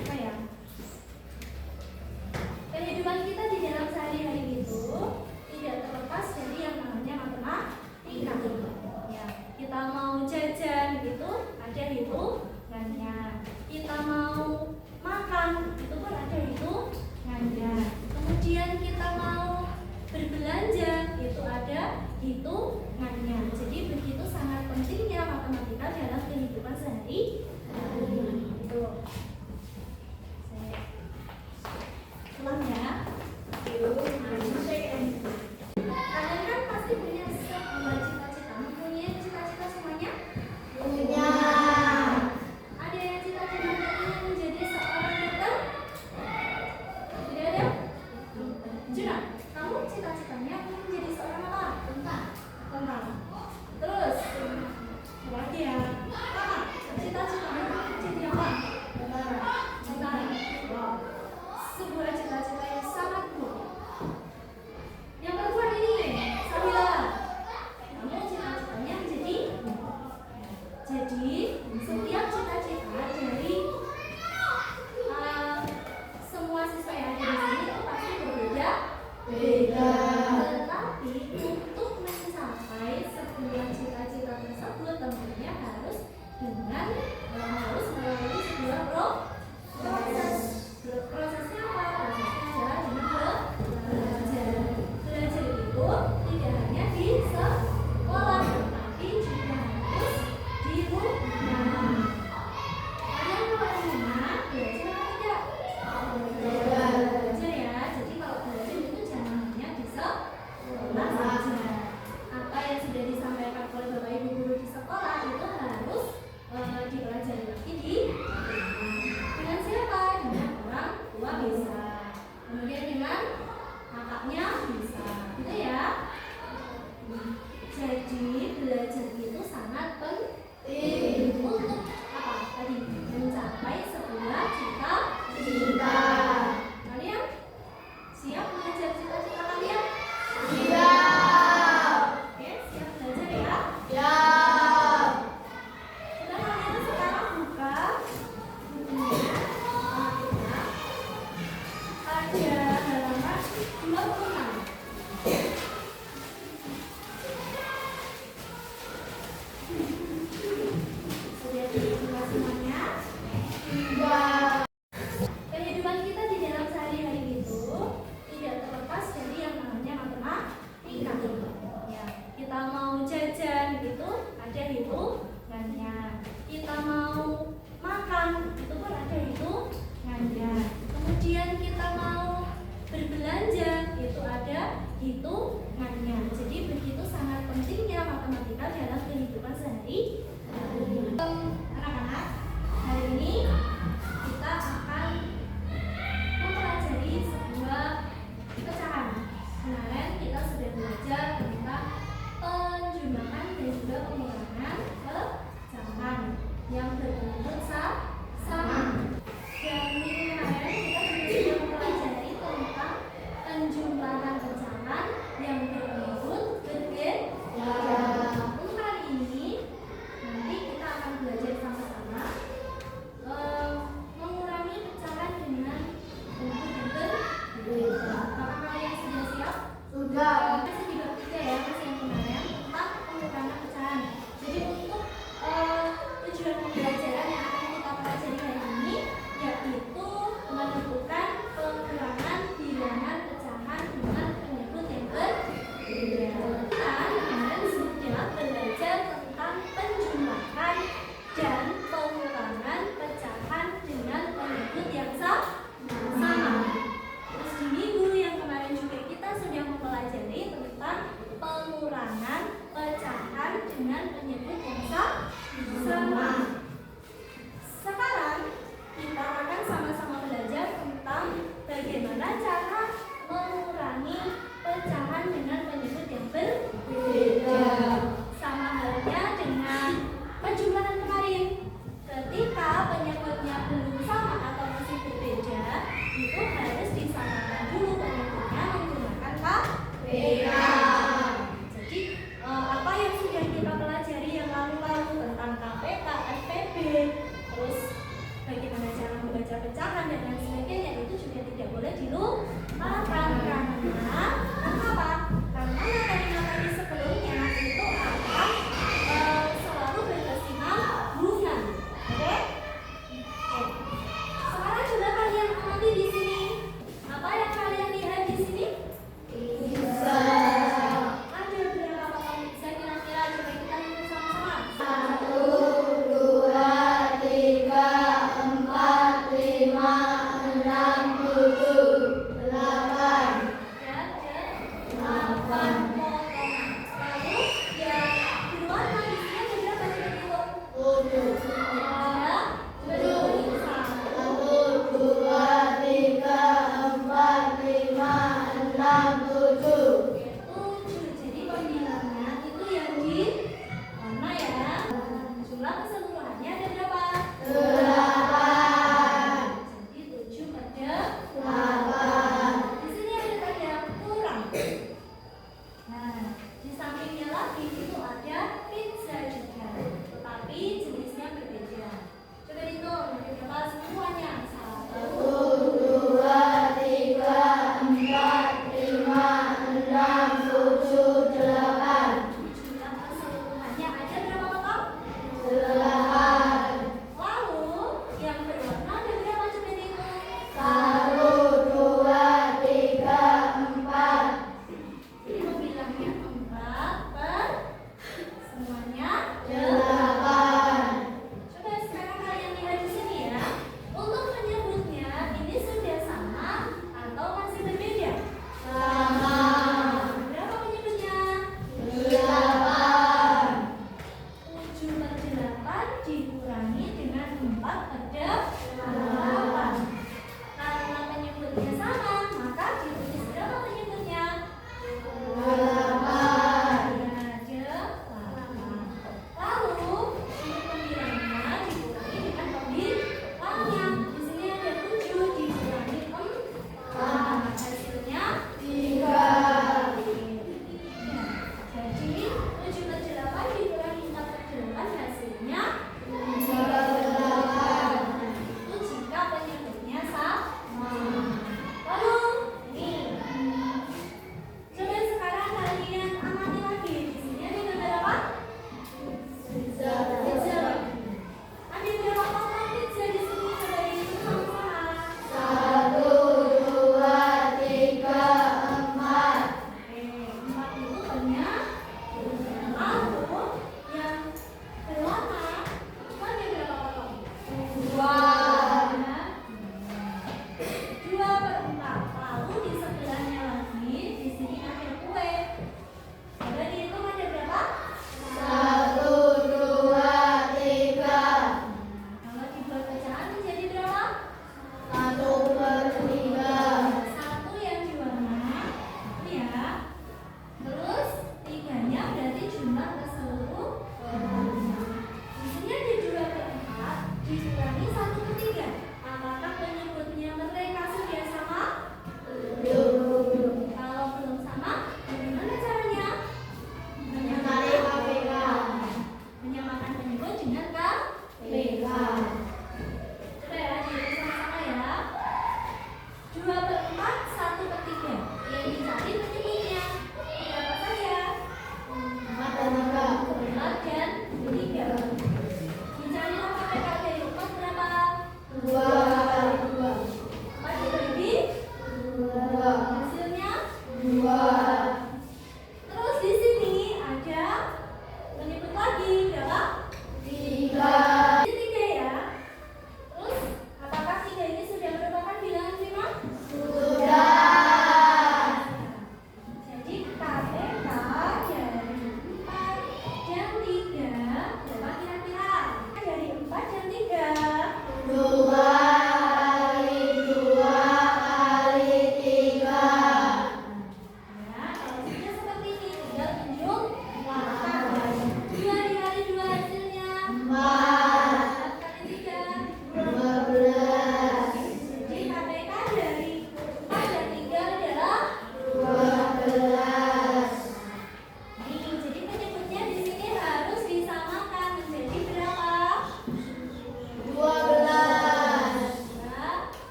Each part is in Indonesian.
apa ya? Kehidupan kita di dalam sehari-hari itu tidak terlepas dari yang namanya matematika. Ya, kita mau jajan gitu ada hitungannya. Kita mau makan itu pun ada hitungannya. Kemudian kita mau berbelanja itu ada hitungannya. Jadi begitu sangat pentingnya matematika dalam kehidupan sehari-hari. Itu. Ulang ya. Kalian kan pasti punya sebuah cita-cita. Mempunyai cita-cita semuanya? Punya. Ada yang cita-citanya ingin menjadi seorang dokter? Tidak ada? Juna, kamu cita-citanya ingin menjadi seorang apa? Tentara. Terus? Apa lagi ya? Mama, cita-citanya ingin menjadi apa? Tentara. Wow. Sebuah cita-cita yang sangat mulia. Yang perempuan ini, Samila, kamu cita-citanya menjadi? Jadi setiap cita-cita dari semua siswa yang ada di sini itu pasti berbeda. Tetapi untuk mencapai sebuah cita-cita tersebut tentunya harus melalui sebuah proses. Prosesnya apa? Prosesnya adalah dengan belajar. Belajar itu tidak hanya di sekolah, tapi juga harus di rumah.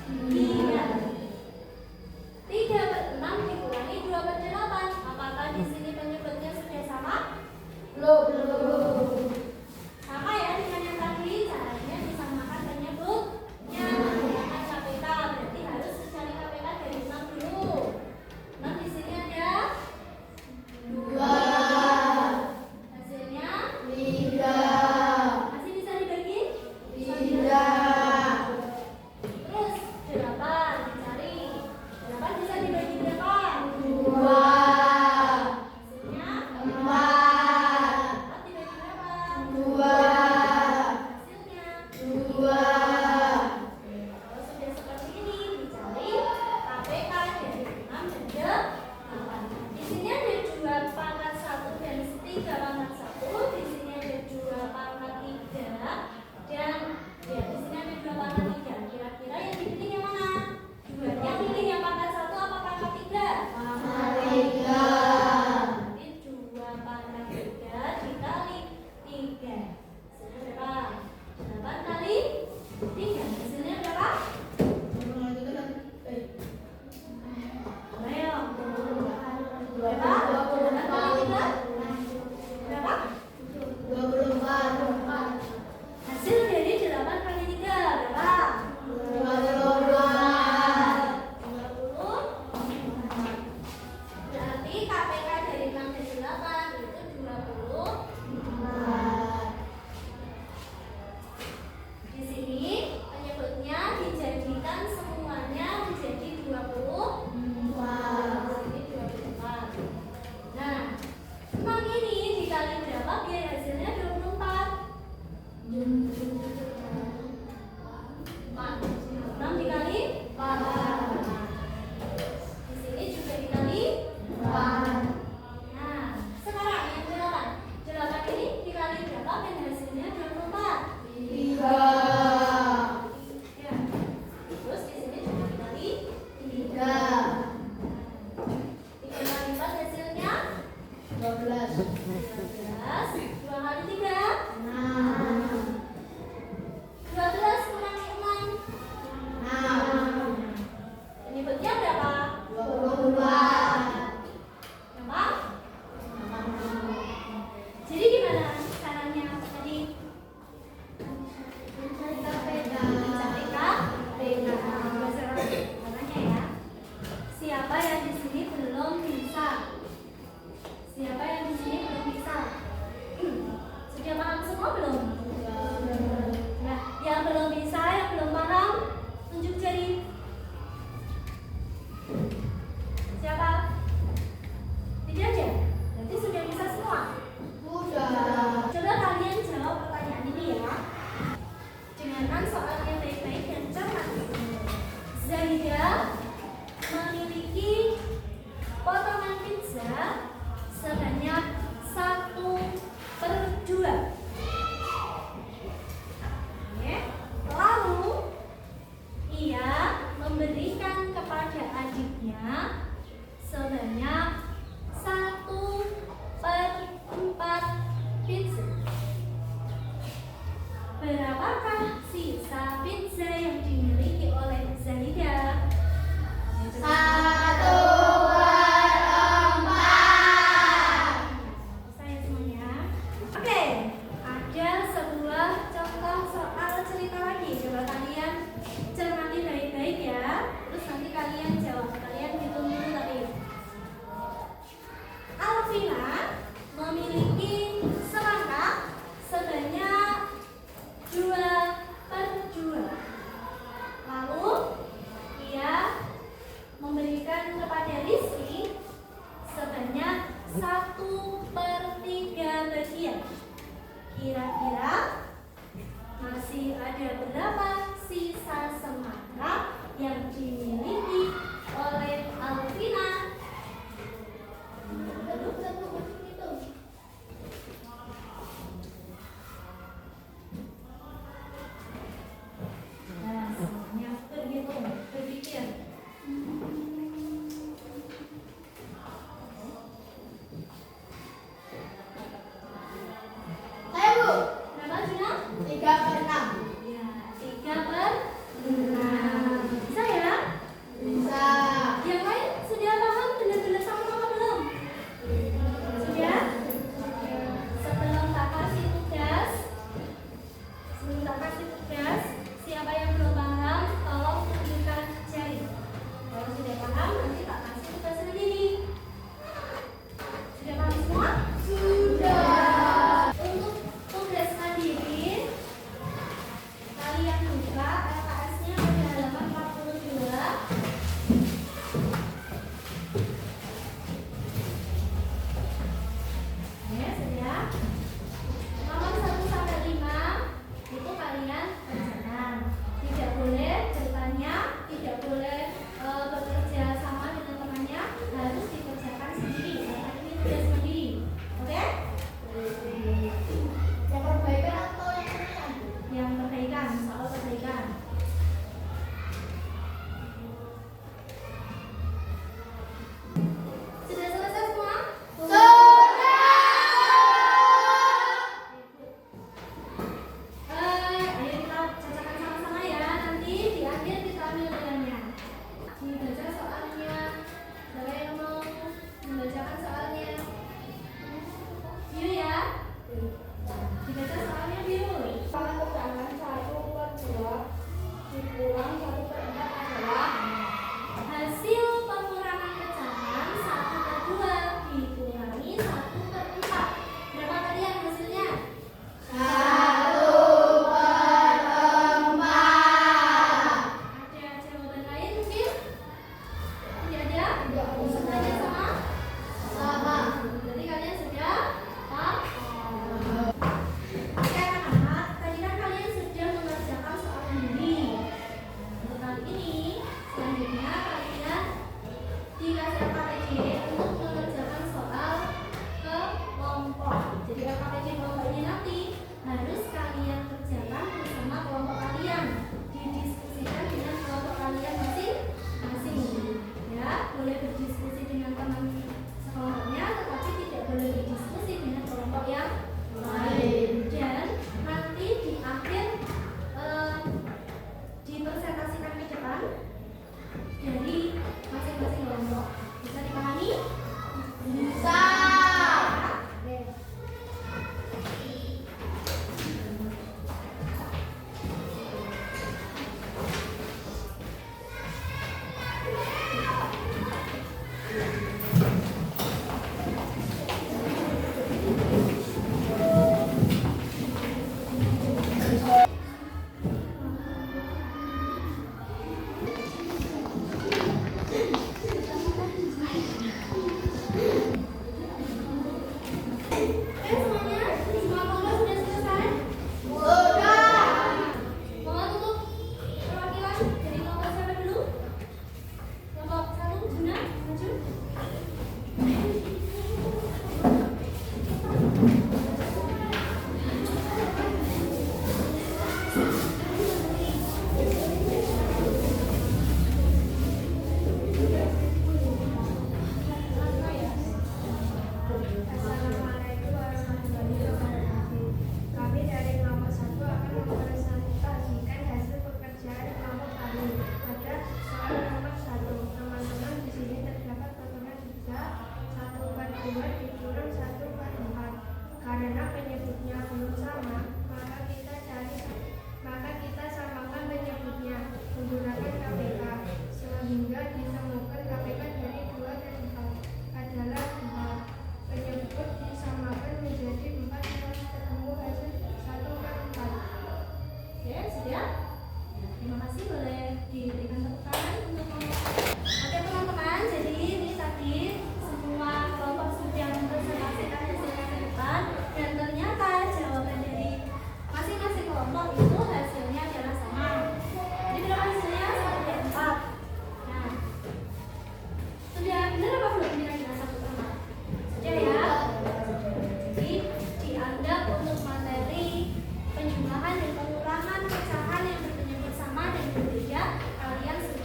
Tiga. 3/6 dikurangi 2/8. Apakah di sini penyebutnya sudah sama? Belum. Sama ya dengan yang tadi, caranya disamakan penyebutnya menggunakan KPK. Berarti harus mencari KPK dari 6 dulu. 6 di sini ada 2. Hasilnya 3. Masih bisa dibagi? 3. Terus 8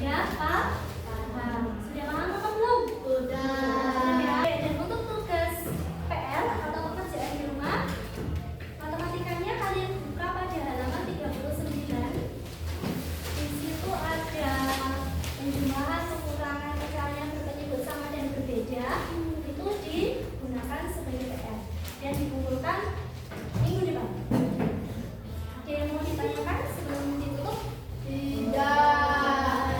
sudah paham. Sudah paham apa belum? Sudah ya. Dan untuk tugas PR atau pekerjaan di rumah, matematikanya kalian buka pada halaman 39. Di situ ada penjumlahan, pengurangan, pecahan yang berpenyebut sama dan berbeda. Itu digunakan sebagai PR dan dikumpulkan minggu depan. Ada yang mau ditanyakan sebelum ditutup? Tidak.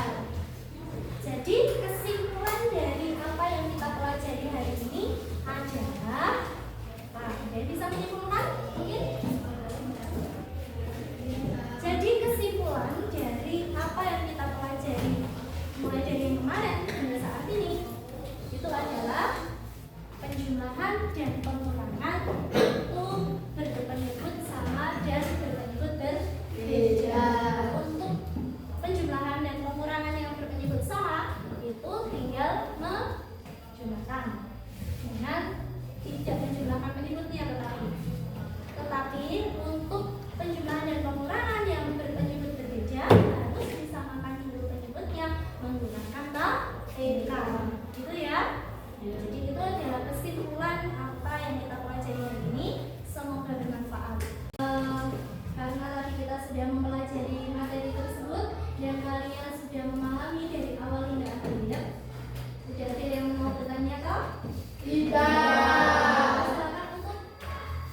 Jadi kesimpulan dari apa yang kita pelajari hari ini adalah ada yang bisa menyimpulkan? Mungkin? Jadi kesimpulan dari apa yang kita pelajari mulai dari yang kemarin hingga saat ini itu adalah penjumlahan dan pengurangan itu berpenyebut sama dan berpenyebut berbeda. Untuk penjumlahan dan pengurangan yang berpenyebut sama itu tinggal menjumlahkan dengan tidak menjumlahkan penyebutnya, tetapi untuk penjumlahan dan pengurangan yang berpenyebut berbeda harus disamakan dulu penyebutnya menggunakan TK, gitu ya. Jadi itu adalah kesimpulan apa yang kita pelajari hari ini. Semoga bermanfaat. Karena tadi kita sudah mempelajari materi tersebut dan kalian sudah memahami dari awal hingga akhir. Sudah ada yang mau bertanya kah? Tidak. Silakan untuk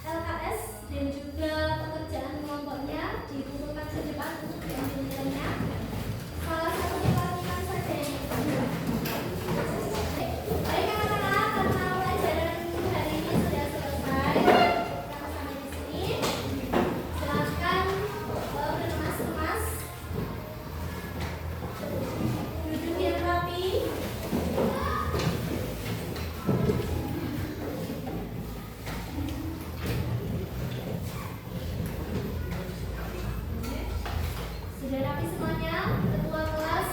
LKS dan juga pekerjaan kelompoknya dikumpulkan ke depan untuk diambil nilainya. Salah satunya lakukan saja yang kedua. Baik anak-anak, karena pelajaran hari ini sudah selesai, kita sampai di sini. Silakan berkemas-kemas, duduk biar rapi. Sudah rapi semuanya? Ketua kelas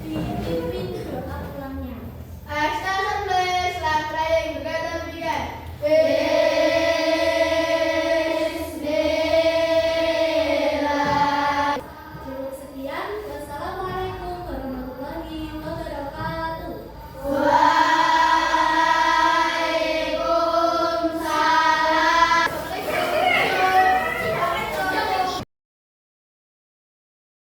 dipimpin doa pulangnya. Extra assembly, selamat praying together begin. Bismillah. Cukup sekian. Wassalamualaikum warahmatullahi wabarakatuh.